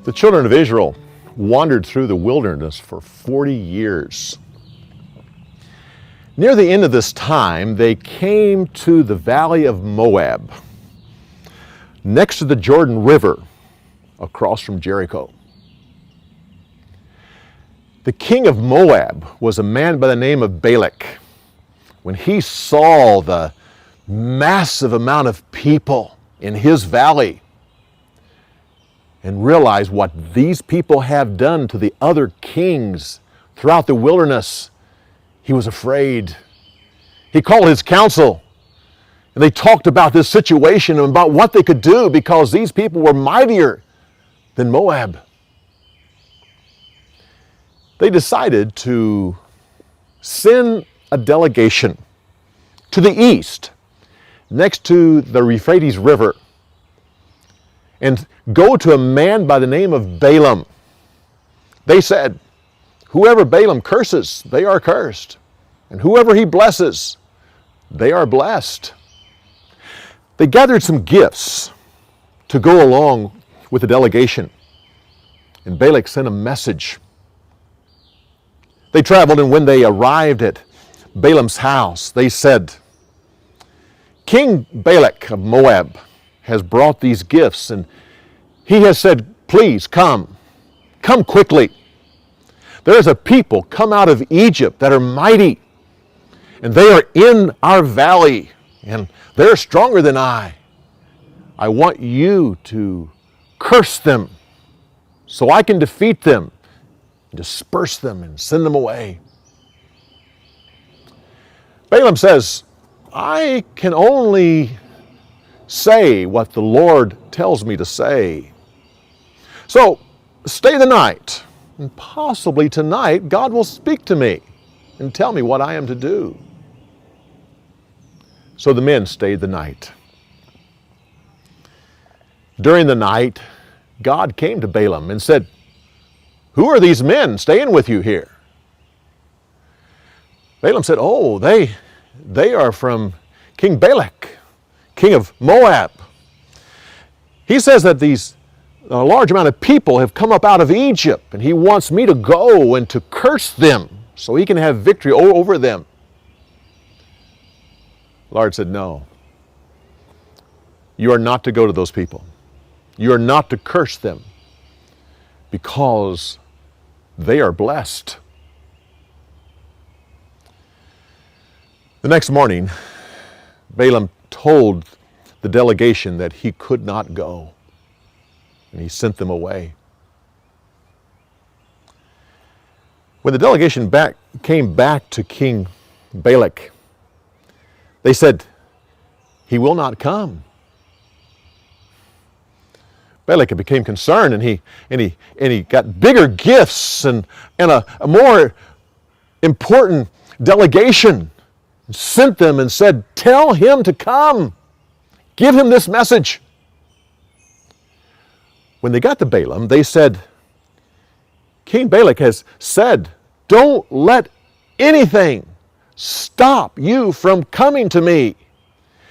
The children of Israel wandered through the wilderness for 40 years. Near the end of this time, they came to the valley of Moab, next to the Jordan River, across from Jericho. The king of Moab was a man by the name of Balaam. When he saw the massive amount of people in his valley and realized what these people have done to the other kings throughout the wilderness, he was afraid. He called his council, and they talked about this situation and about what they could do because these people were mightier than Moab. They decided to send a delegation to the east, next to the Euphrates River, and go to a man by the name of Balaam. They said, whoever Balaam curses, they are cursed. And whoever he blesses, they are blessed. They gathered some gifts to go along with the delegation. And Balak sent a message. They traveled, and when they arrived at Balaam's house, they said, King Balak of Moab has brought these gifts, and he has said, please come quickly. There is a people come out of Egypt that are mighty, and they are in our valley, and they're stronger than I. I want you to curse them so I can defeat them, disperse them, and send them away. Balaam says, I can only say what the Lord tells me to say. So stay the night, and possibly tonight God will speak to me and tell me what I am to do. So the men stayed the night. During the night, God came to Balaam and said, who are these men staying with you here? Balaam said, oh, they are from King Balak, king of Moab. He says that a large amount of people have come up out of Egypt, and he wants me to go and to curse them so he can have victory over them. The Lord said, no, you are not to go to those people. You are not to curse them because they are blessed. The next morning, Balaam told the delegation that he could not go, and he sent them away. When the delegation came back to King Balak, they said, he will not come. Balak became concerned, and he got bigger gifts and a more important delegation. Sent them and said, tell him to come. Give him this message. When they got to Balaam, they said, King Balak has said, don't let anything stop you from coming to me.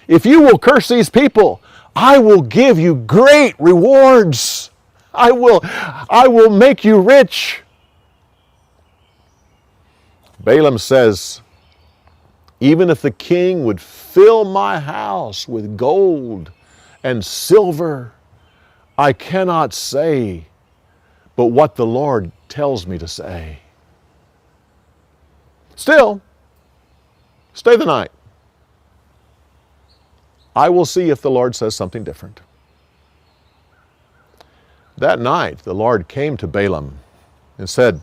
If you will curse these people, I will give you great rewards. I will make you rich. Balaam says, even if the king would fill my house with gold and silver, I cannot say but what the Lord tells me to say. Still, stay the night. I will see if the Lord says something different. That night, the Lord came to Balaam and said,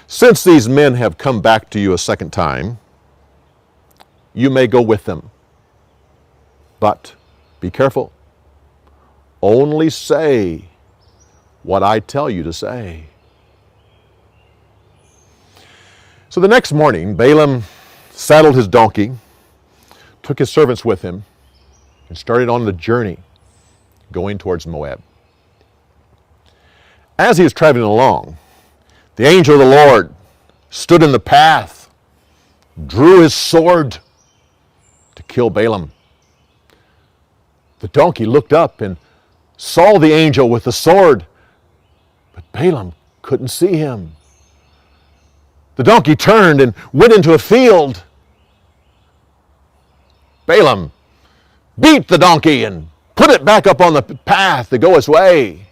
since these men have come back to you a second time, you may go with them. But be careful. Only say what I tell you to say. So the next morning, Balaam saddled his donkey, took his servants with him, and started on the journey going towards Moab. As he was traveling along, the angel of the Lord stood in the path, drew his sword to kill Balaam. The donkey looked up and saw the angel with the sword Balaam couldn't see him. The donkey turned and went into a field. Balaam beat the donkey and put it back up on the path to go its way.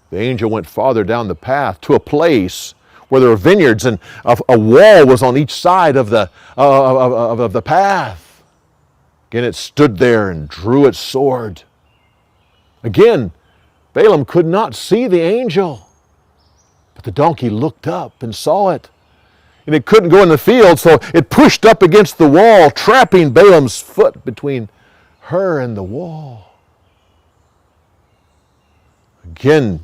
The angel went farther down the path to a place where there were vineyards, and a wall was on each side of the path. Again, it stood there and drew its sword. Again, Balaam could not see the angel, but the donkey looked up and saw it. And it couldn't go in the field, so it pushed up against the wall, trapping Balaam's foot between her and the wall. Again,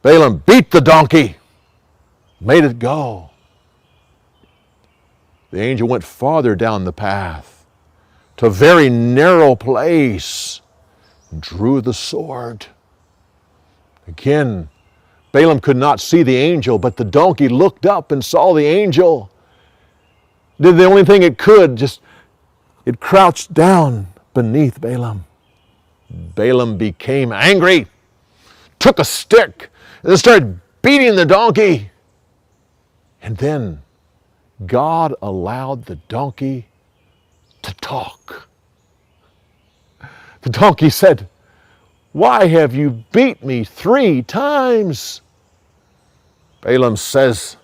Balaam beat the donkey, made it go. The angel went farther down the path to a very narrow place and drew the sword. Again, Balaam could not see the angel, but the donkey looked up and saw the angel. Did the only thing it could, it crouched down beneath Balaam. Balaam became angry, took a stick, and started beating the donkey. And then God allowed the donkey to talk. The donkey said, "Why have you beat me 3 times?" Balaam says,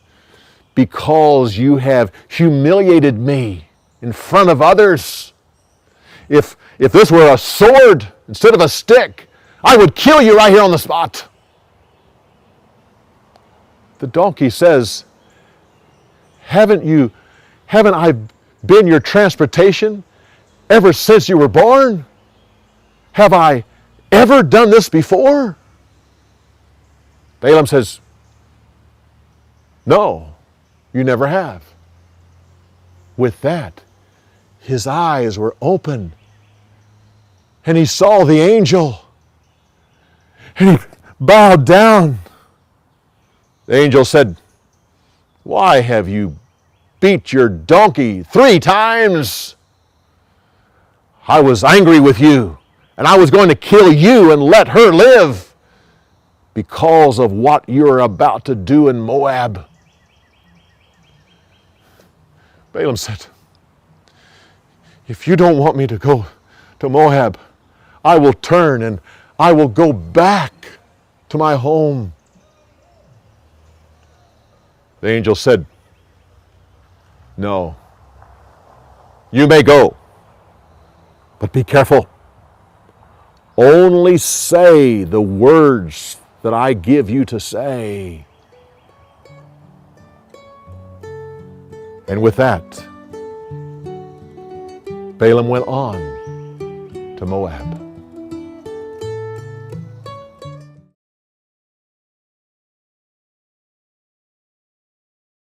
"Because you have humiliated me in front of others. If this were a sword instead of a stick, I would kill you right here on the spot." The donkey says, Haven't I been your transportation ever since you were born? Have I ever done this before?" Balaam says, "No, you never have." With that, his eyes were open, and he saw the angel, and he bowed down. The angel said, "Why have you beat your donkey 3 times? I was angry with you, and I was going to kill you and let her live because of what you're about to do in Moab." Balaam said, "If you don't want me to go to Moab, I will turn and I will go back to my home." The angel said, "No, you may go, but be careful. Only say the words that I give you to say." And with that, Balaam went on to Moab.